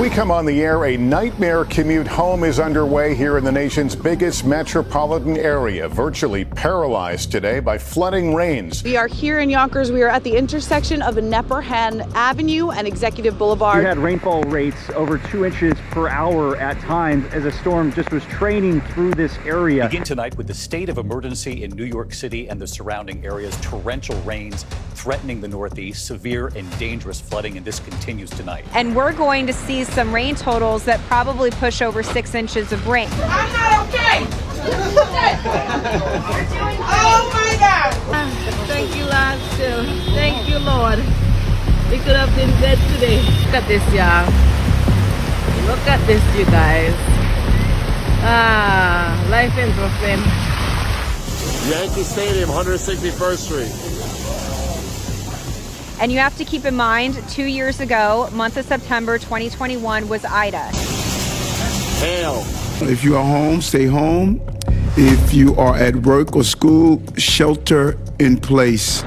we come on the air, a nightmare commute home is underway here in the nation's biggest metropolitan area, virtually paralyzed today by flooding rains. We are here in Yonkers. We are at the intersection of Nepperhan Avenue and Executive Boulevard. We had rainfall rates over 2 inches per hour at times as a storm just was training through this area. Begin tonight with the state of emergency in New York City and the surrounding areas. Torrential rains threatening the Northeast, severe and dangerous flooding, and this continues tonight. And we're going to see some rain totals that probably push over 6 inches of rain. I'm not okay. Oh my God. Thank you, Lord. Thank you, Lord. We could have been dead today. Look at this, y'all. Look at this, you guys. Life in Brooklyn. Yankee Stadium, 161st Street. And you have to keep in mind, 2 years ago, month of September 2021 was Ida. Hail. If you are home, stay home. If you are at work or school, shelter in place.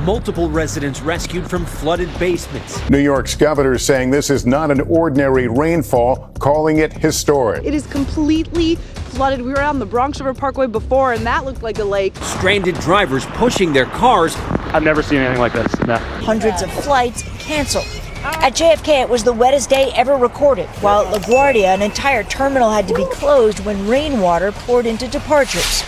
Multiple residents rescued from flooded basements. New York's governor is saying this is not an ordinary rainfall, calling it historic. It is completely flooded. We were on the Bronx River Parkway before, and that looked like a lake. Stranded drivers pushing their cars. I've never seen anything like this. No. Hundreds of flights canceled. At JFK, it was the wettest day ever recorded, while at LaGuardia, an entire terminal had to be closed when rainwater poured into departures.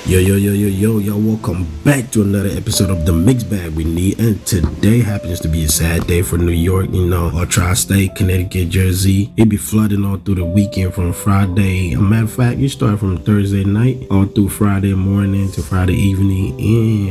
Yo, welcome back to another episode of The Mixed Bag We Need. And today happens to be a sad day for New York, or Tri-State, Connecticut, Jersey. It be flooding all through the weekend from Friday. As a matter of fact, you start from Thursday night all through Friday morning to Friday evening.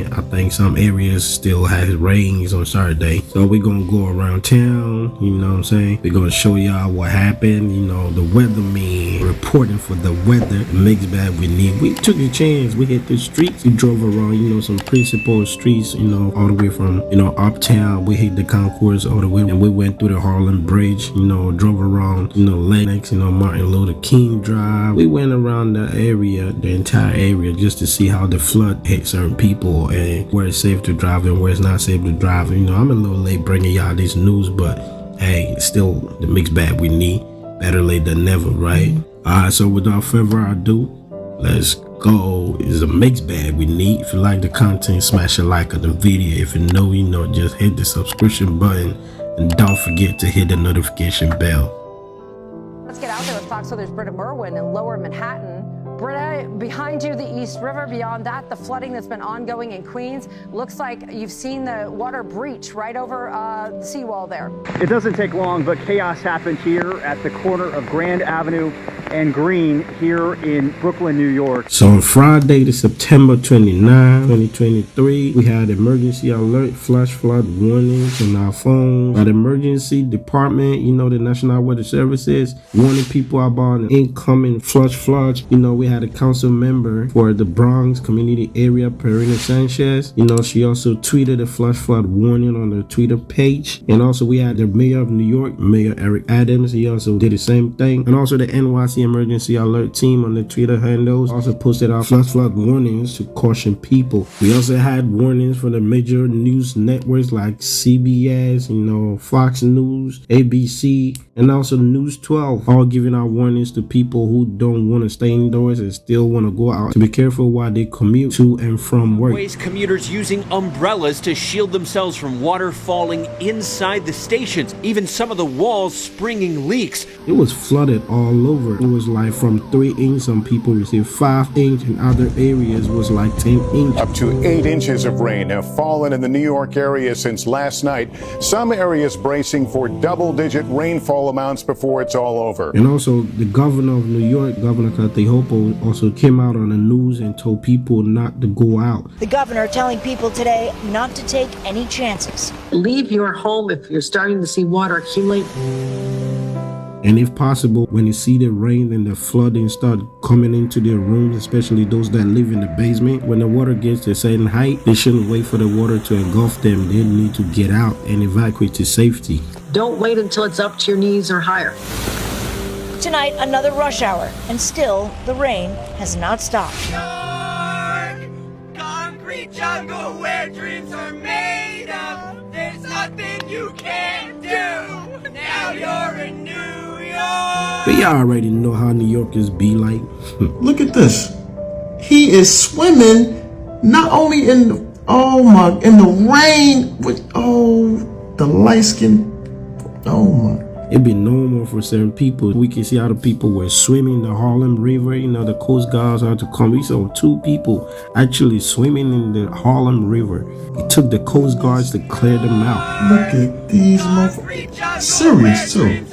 And I think some areas still has rains on Saturday. So we're going to go around town, you know what I'm saying? We're going to show y'all what happened, the weatherman reporting for the weather. The Mixed Bag We Need. We took a chance. We hit the streets. We drove around, some principal streets, all the way from, uptown. We hit the concourse all the way, and we went through the Harlem Bridge, drove around, Lenox, Martin Luther King Drive. We went around the area, the entire area, just to see how the flood hit certain people and where it's safe to drive and where it's not safe to drive. I'm a little late bringing y'all this news, but hey, it's still the Mixed Bag We Need. Better late than never, right? Alright, so without further ado, let's go. It's a Mixed Bag We Need. If you like the content, smash a like on the video. If you know, just hit the subscription button and don't forget to hit the notification bell. Let's get out there with Fox Weather's Britta Merwin in Lower Manhattan. Britta, behind you, the East River. Beyond that, the flooding that's been ongoing in Queens. Looks like you've seen the water breach right over the seawall there. It doesn't take long, but chaos happened here at the corner of Grand Avenue and Green here in Brooklyn, New York. So on Friday, September 29, 2023, we had emergency alert, flash flood warnings on our phones. By the emergency department, the National Weather Services, warning people about an incoming flash floods. We had a council member for the Bronx community area, Perina Sanchez. She also tweeted a flash flood warning on her Twitter page. And also we had the mayor of New York, Mayor Eric Adams. He also did the same thing. And also the NYC emergency alert team on the Twitter handles also posted out flash flood warnings to caution people. We also had warnings for the major news networks like CBS, Fox News, ABC, and also News 12, all giving out warnings to people who don't want to stay indoors and still want to go out to be careful while they commute to and from work. Commuters using umbrellas to shield themselves from water falling inside the stations. Even some of the walls springing leaks. It was flooded all over. It was like from 3 inches. Some people received 5 inches, and other areas was like 10 inches. Up to 8 inches of rain have fallen in the New York area since last night. Some areas bracing for double-digit rainfall amounts before it's all over. And also the governor of New York, Governor Kathy Hochul, also came out on the news and told people not to go out. The governor telling people today not to take any chances. Leave your home if you're starting to see water accumulate. And if possible, when you see the rain and the flooding start coming into their rooms, especially those that live in the basement. When the water gets to a certain height, they shouldn't wait for the water to engulf them. They need to get out and evacuate to safety. Don't wait until it's up to your knees or higher. Tonight, another rush hour, and still, the rain has not stopped. Concrete jungle where dreams are made of. There's nothing you can't do. Now you're in New York. But y'all already know how New Yorkers be like. Look at this. He is swimming not only in the, in the rain with, the light skin. Oh my. It be normal for certain people. We can see how the people were swimming the Harlem River. You know, the Coast Guards had to come. We saw 2 people actually swimming in the Harlem River. It took the Coast Guards to clear them out. Look at these motherfuckers. Serious too.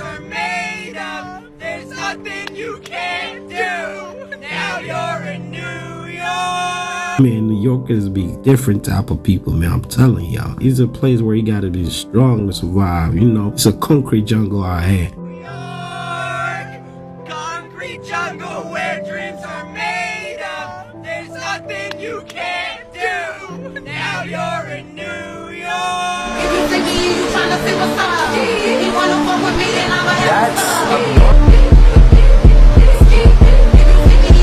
There's nothing you can't do. Now you're in New York. Man, New Yorkers be different type of people, man. I'm telling y'all. It's a place where you gotta be strong to survive. You know, it's a concrete jungle out here. Concrete jungle where dreams are made of. There's nothing you can't do. Now you're in New York. If you think you trying to see what's up, if you wanna fuck with me, then I'm a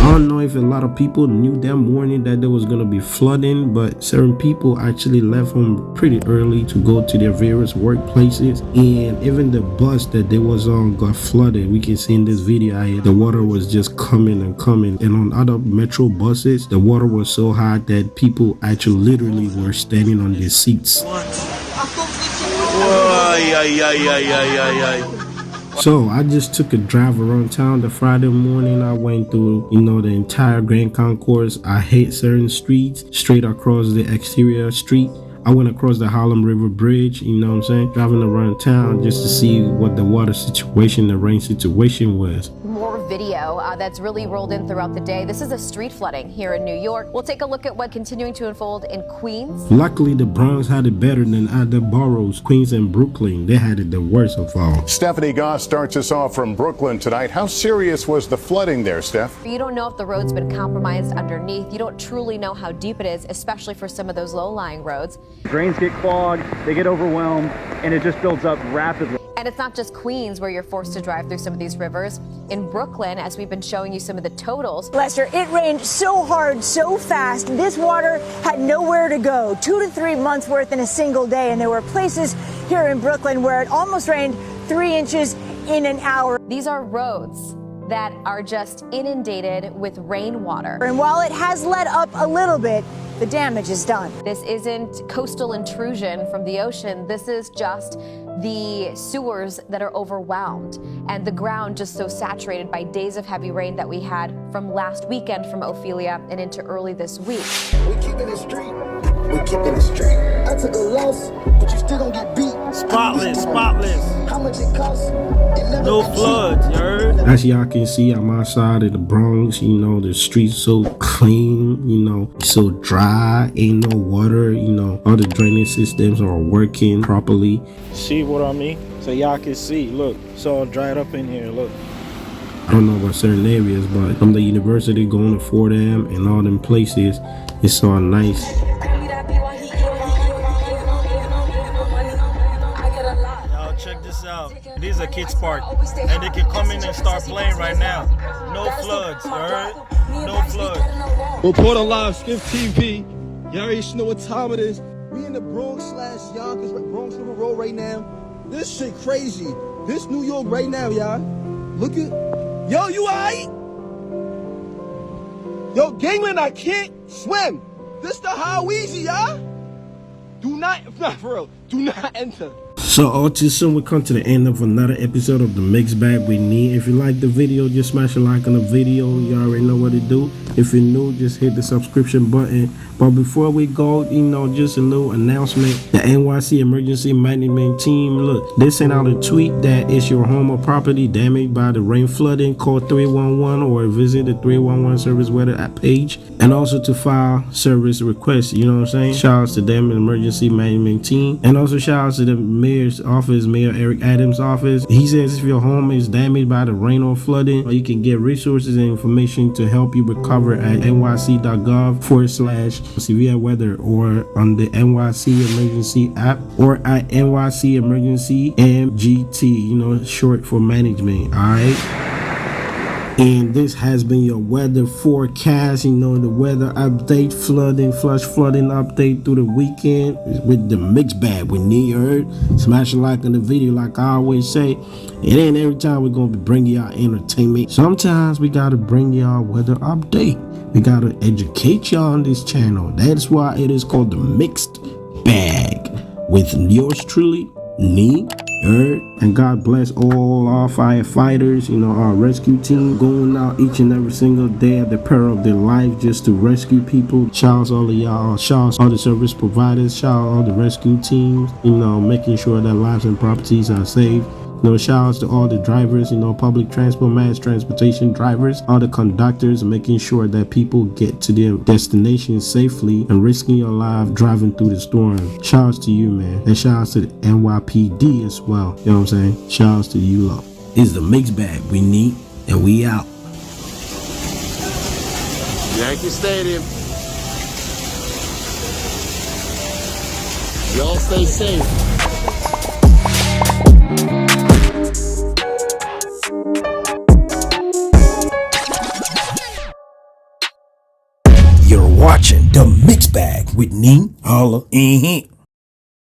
I don't know if a lot of people knew that morning that there was gonna be flooding, but certain people actually left home pretty early to go to their various workplaces, and even the bus that they was on got flooded. We can see in this video here, the water was just coming and coming, and on other metro buses, the water was so high that people actually literally were standing on their seats. So I just took a drive around town the Friday morning. I went through, you know, the entire Grand Concourse. I hit certain streets straight across the exterior street. I went across the Harlem River Bridge, you know what I'm saying, driving around town just to see what the water situation, the rain situation was. More video that's really rolled in throughout the day. This is a street flooding here in New York. We'll take a look at what continuing to unfold in Queens. Luckily, the Bronx had it better than other boroughs. Queens and Brooklyn, they had it the worst of all. Stephanie Goss starts us off from Brooklyn tonight. How serious was the flooding there, Steph? You don't know if the road's been compromised underneath. You don't truly know how deep it is, especially for some of those low-lying roads. Drains get clogged, they get overwhelmed, and it just builds up rapidly. And it's not just Queens where you're forced to drive through some of these rivers. In Brooklyn, as we've been showing you some of the totals. Lester, it rained so hard, so fast, this water had nowhere to go. 2 to 3 months worth in a single day. And there were places here in Brooklyn where it almost rained 3 inches in an hour. These are roads that are just inundated with rainwater. And while it has let up a little bit, the damage is done. This isn't coastal intrusion from the ocean. This is just the sewers that are overwhelmed and the ground just so saturated by days of heavy rain that we had from last weekend from Ophelia and into early this week. We keeping it street. We keeping it street. I took a loss, but you still don't get beat. Spotless, spotless. How much it costs? No floods, you heard? As y'all can see, I'm outside of the Bronx. You know, the streets so clean, you know, so dry, ain't no water, you know, all the drainage systems are working properly. See what I mean? So y'all can see, look, it's all dried up in here, look. I don't know about certain areas, but from the university going to Fordham and all them places, it's all nice. Check this out. These are kids' park, and they can come in and start playing right now. No floods, you heard? No floods. Reporter live, Skiff TV. Y'all already know what time it is. We in the Bronx/Yonkers, Bronx River Road right now. This shit crazy. This New York right now, y'all. Look at, yo, you alright? Yo, Gangland, I can't swim. This the how easy, y'all. Do not, for real, do not enter. So all too soon we come to the end of another episode of the Mixed Bag We Need. If you like the video, just smash a like on the video. You already know what to do. If you're new, just hit the subscription button. But before we go, you know, just a little announcement. The NYC Emergency Management Team, look, they sent out a tweet that is your home or property damaged by the rain flooding. Call 311 or visit the 311 service weather app page. And also to file service requests, you know what I'm saying? Shout out to them, the Emergency Management Team. And also shout out to the mayor mayor's office, Mayor Eric Adams' office. He says if your home is damaged by the rain or flooding, you can get resources and information to help you recover at nyc.gov/severe weather, or on the NYC Emergency app, or at NYC Emergency MGT, short for management. All right. And this has been your weather forecast, the weather update, flash flooding update through the weekend with the Mixed Bag with Nee. Heard? Smash a like on the video, like I always say. It ain't every time we're going to be bringing y'all entertainment. Sometimes we got to bring y'all weather update. We got to educate y'all on this channel. That's why it is called the Mixed Bag with yours truly, Nee. Heard? And God bless all our firefighters, our rescue team going out each and every single day at the peril of their life just to rescue people. Shout out all of y'all, shout out all the service providers, shout out all the rescue teams, making sure that lives and properties are saved. Shout outs to all the drivers, public transport, mass transportation drivers, all the conductors, making sure that people get to their destination safely and risking your life driving through the storm. Shout outs to you, man. And shout outs to the NYPD as well. You know what I'm saying? Shout outs to you lot. It's the Mixed Bag we need, and we out. Yankee Stadium. Y'all stay safe. You're watching the Mixed Bag with Nee. Holla.